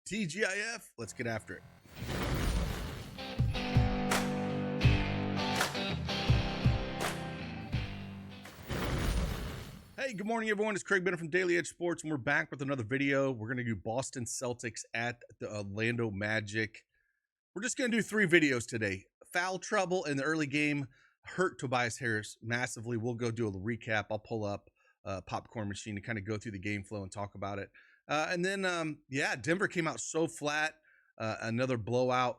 TGIF, let's get after it. Hey, good morning, everyone. It's Craig Bennett from Daily Edge Sports, and we're back with another video. We're going to do Boston Celtics at the Orlando Magic. We're just going to do 3 videos today. Foul trouble in the early game hurt Tobias Harris massively. We'll go do a recap. I'll pull up a popcorn machine to kind of go through the game flow and talk about it. And then, Denver came out so flat. Another blowout.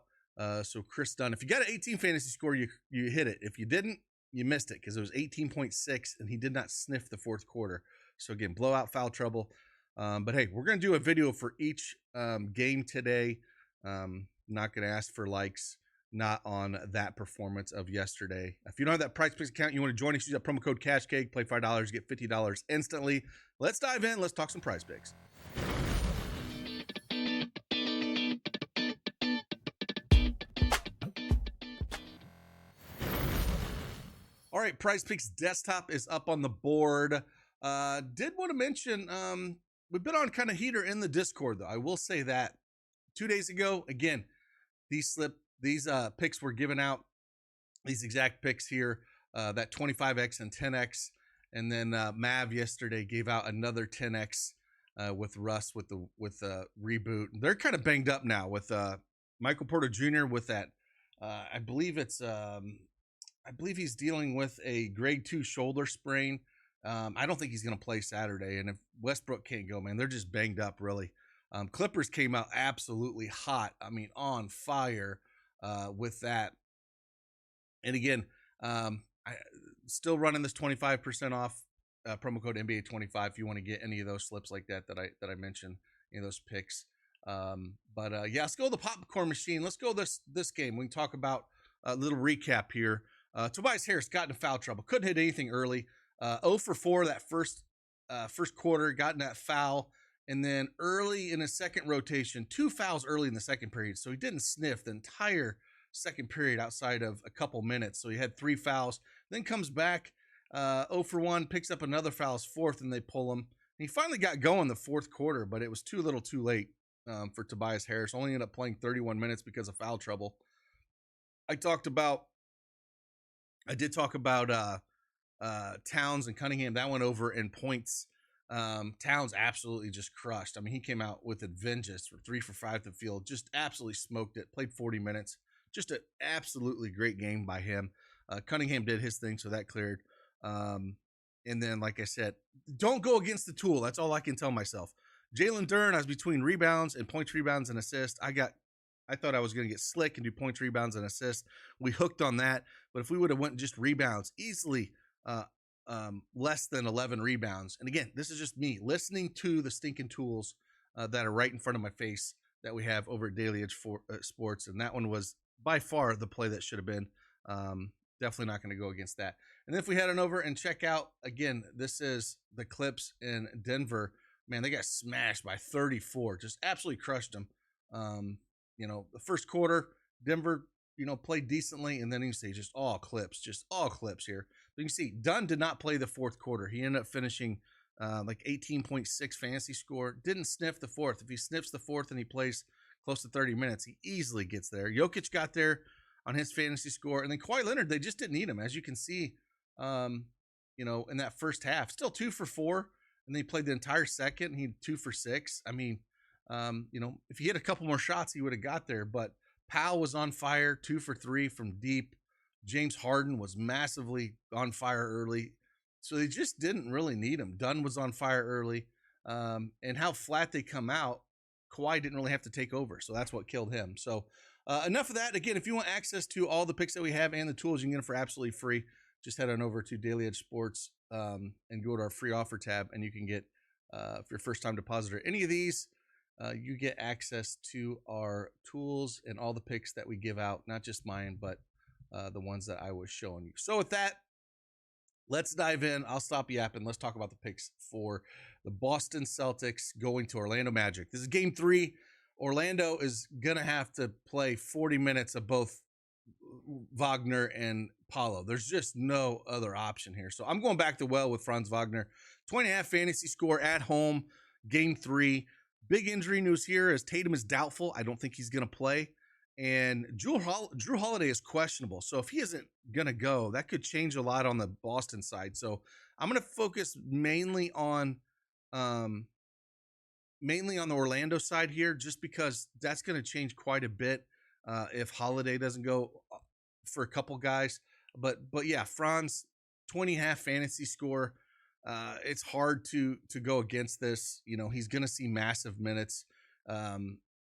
So Chris Dunn, if you got an 18 fantasy score, you hit it. If you didn't, you missed it because it was 18.6 and he did not sniff the fourth quarter. So again, blowout, foul trouble. But hey, we're going to do a video for each game today. Not going to ask for likes, not on that performance of yesterday. If you don't have that PrizePicks account, you want to join us, use that promo code CashKeg, play $5, get $50 instantly. Let's dive in. Let's talk some PrizePicks. All right, PrizePicks desktop is up on the board. Did want to mention, we've been on kind of heater in the Discord, though. I will say that 2 days ago, again, these picks were given out, these exact picks here, that 25x and 10x, and then Mav yesterday gave out another 10x with Russ with the reboot. They're kind of banged up now with Michael Porter Jr. with that. I believe he's dealing with a grade 2 shoulder sprain. I don't think he's going to play Saturday. And if Westbrook can't go, man, they're just banged up, really. Clippers came out absolutely hot. I mean, on fire with that. And again, I still running this 25% off promo code NBA25 if you want to get any of those slips like that I mentioned, any of those picks. Yeah, let's go to the popcorn machine. Let's go this game. We can talk about a little recap here. Tobias Harris got into foul trouble. Couldn't hit anything early. 0 for 4 that first quarter, got in that foul. And then early in his second rotation, 2 fouls early in the second period. So he didn't sniff the entire second period outside of a couple minutes. So he had 3 fouls. Then comes back 0 for 1, picks up another foul, his fourth, and they pull him. And he finally got going the fourth quarter, but it was too little too late for Tobias Harris. Only ended up playing 31 minutes because of foul trouble. I did talk about Towns and Cunningham. That went over in points. Towns absolutely just crushed. I mean, he came out with a vengeance for 3 for 5 to the field, just absolutely smoked it, played 40 minutes. Just an absolutely great game by him. Cunningham did his thing, so that cleared. And then, like I said, don't go against the tool. That's all I can tell myself. Jalen Duren, I was between rebounds and points, rebounds, and assists. I thought I was going to get slick and do points, rebounds, and assists. We hooked on that. But if we would have went just rebounds, easily less than 11 rebounds. And again, this is just me listening to the stinking tools that are right in front of my face that we have over at Daily Edge Sports. And that one was by far the play that should have been. Definitely not going to go against that. And then if we head on over and check out, again, this is the Clips in Denver. Man, they got smashed by 34. Just absolutely crushed them. The first quarter, Denver, played decently, and then you see just all clips here. But you can see Dunn did not play the fourth quarter. He ended up finishing like 18.6 fantasy score. Didn't sniff the fourth. If he sniffs the fourth and he plays close to 30 minutes, he easily gets there. Jokic got there on his fantasy score, and then Kawhi Leonard, they just didn't need him, as you can see. In that first half, still 2 for 4, and they played the entire second. And he 2 for 6. I mean. If he hit a couple more shots, he would have got there. But Powell was on fire, 2 for 3 from deep. James Harden was massively on fire early. So they just didn't really need him. Dunn was on fire early. And how flat they come out, Kawhi didn't really have to take over. So that's what killed him. So enough of that. Again, if you want access to all the picks that we have and the tools, you can get them for absolutely free. Just head on over to Daily Edge Sports and go to our free offer tab. And you can get, if you're a first-time depositor, any of these, you get access to our tools and all the picks that we give out, not just mine, but the ones that I was showing you. So with that, let's dive in. I'll stop yapping. Let's talk about the picks for the Boston Celtics going to Orlando Magic. This is game 3. Orlando is going to have to play 40 minutes of both Wagner and Paulo. There's just no other option here. So I'm going back to well with Franz Wagner. 20.5 fantasy score at home, game 3. Big injury news here as Tatum is doubtful. I don't think he's going to play. And Drew Holiday is questionable. So if he isn't going to go, that could change a lot on the Boston side. So I'm going to focus mainly on the Orlando side here, just because that's going to change quite a bit if Holiday doesn't go for a couple guys. But yeah, Franz, 20.5 fantasy score. It's hard to go against this. You know, he's going to see massive minutes.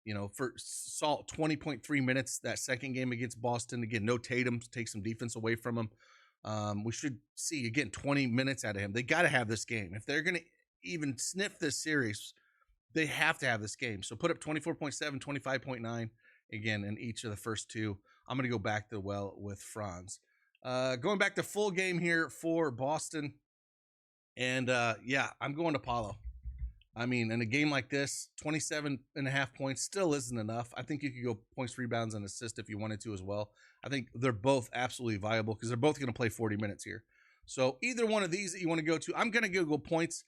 You know, for Salt, 20.3 minutes that second game against Boston. Again, no Tatum, take some defense away from him. We should see, again, 20 minutes out of him. They got to have this game. If they're going to even sniff this series, they have to have this game. So put up 24.7, 25.9, again, in each of the first two. I'm going to go back to well with Franz. Going back to full game here for Boston. And, yeah, I'm going to Paulo. I mean, in a game like this, 27.5 points still isn't enough. I think you could go points, rebounds, and assists if you wanted to as well. I think they're both absolutely viable because they're both going to play 40 minutes here. So either one of these that you want to go to, I'm going to go points.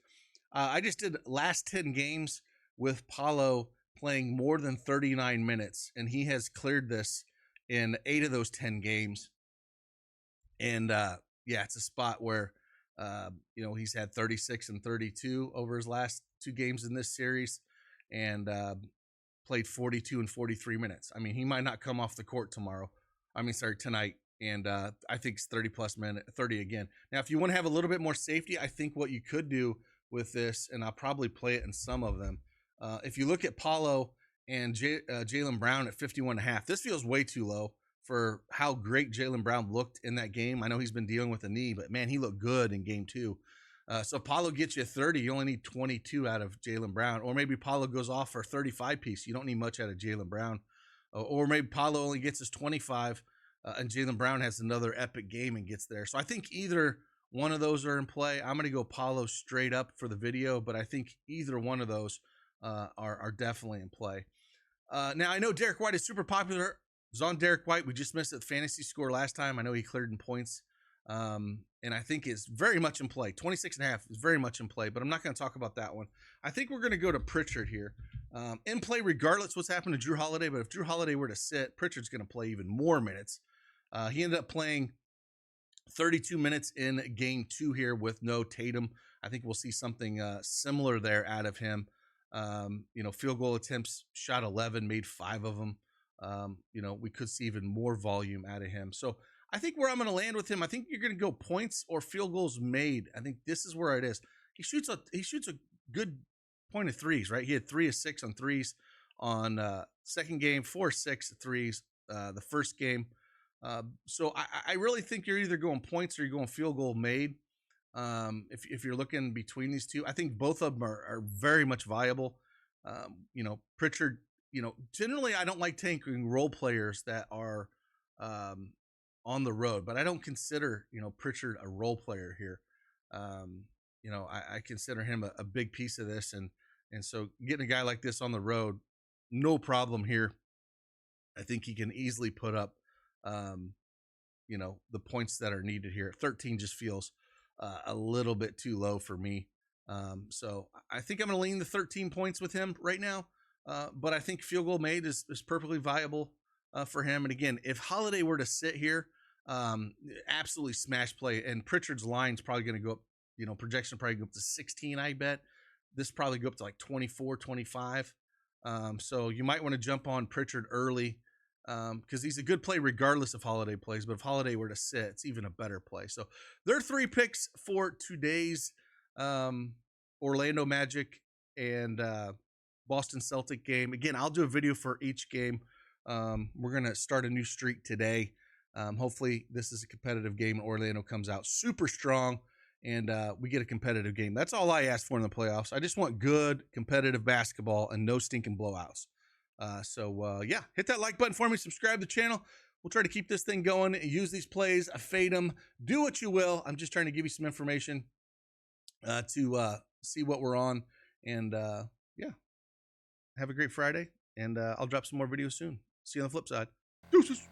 I just did last 10 games with Paulo playing more than 39 minutes, and he has cleared this in 8 of those 10 games. And, yeah, it's a spot where, you know, he's had 36 and 32 over his last 2 games in this series, and played 42 and 43 minutes. I mean, he might not come off the court tonight. And I think it's 30 again. Now, if you want to have a little bit more safety, I think what you could do with this, and I'll probably play it in some of them. If you look at Paulo and Jaylen Brown at 51.5, this feels way too low for how great Jaylen Brown looked in that game. I know he's been dealing with a knee, but man, he looked good in game 2. So if Paulo gets you 30, you only need 22 out of Jaylen Brown. Or maybe Paulo goes off for a 35 piece. You don't need much out of Jaylen Brown. Or maybe Paulo only gets his 25, and Jaylen Brown has another epic game and gets there. So I think either one of those are in play. I'm going to go Paulo straight up for the video, but I think either one of those are definitely in play. Now, I know Derek White is super popular. It was on Derek White. We just missed the fantasy score last time. I know he cleared in points. And I think it's very much in play. 26.5 is very much in play, but I'm not going to talk about that one. I think we're going to go to Pritchard here. In play regardless what's happened to Drew Holiday, but if Drew Holiday were to sit, Pritchard's going to play even more minutes. He ended up playing 32 minutes in game 2 here with no Tatum. I think we'll see something similar there out of him. You know, field goal attempts, shot 11, made 5 of them. You know, we could see even more volume out of him. So I think where I'm going to land with him, I think you're going to go points or field goals made. I think this is where it is. He shoots a good point of threes, right? He had 3 of 6 on threes on second game, 4 of 6 threes the first game. So I really think you're either going points or you're going field goal made. If you're looking between these two, I think both of them are very much viable. You know, Pritchard, you know, generally I don't like taking role players that are on the road, but I don't consider, you know, Pritchard a role player here. You know, I consider him a big piece of this. And so getting a guy like this on the road, no problem here. I think he can easily put up, you know, the points that are needed here. 13 just feels a little bit too low for me. So I think I'm going to lean the 13 points with him right now. But I think field goal made is perfectly viable for him. And again, if Holiday were to sit here, absolutely smash play. And Pritchard's line's probably going to go up, you know, projection probably go up to 16, I bet. This probably go up to like 24, 25. So you might want to jump on Pritchard early because he's a good play regardless if Holiday plays. But if Holiday were to sit, it's even a better play. So there are 3 picks for today's Orlando Magic and Boston Celtic game. Again, I'll do a video for each game. We're going to start a new streak today. Hopefully this is a competitive game and Orlando comes out super strong and we get a competitive game. That's all I ask for in the playoffs. I just want good competitive basketball and no stinking blowouts. So yeah, hit that like button for me. Subscribe to the channel. We'll try to keep this thing going. Use these plays. Fade them. Do what you will. I'm just trying to give you some information to see what we're on. And yeah, have a great Friday. And I'll drop some more videos soon. See you on the flip side. Deuces.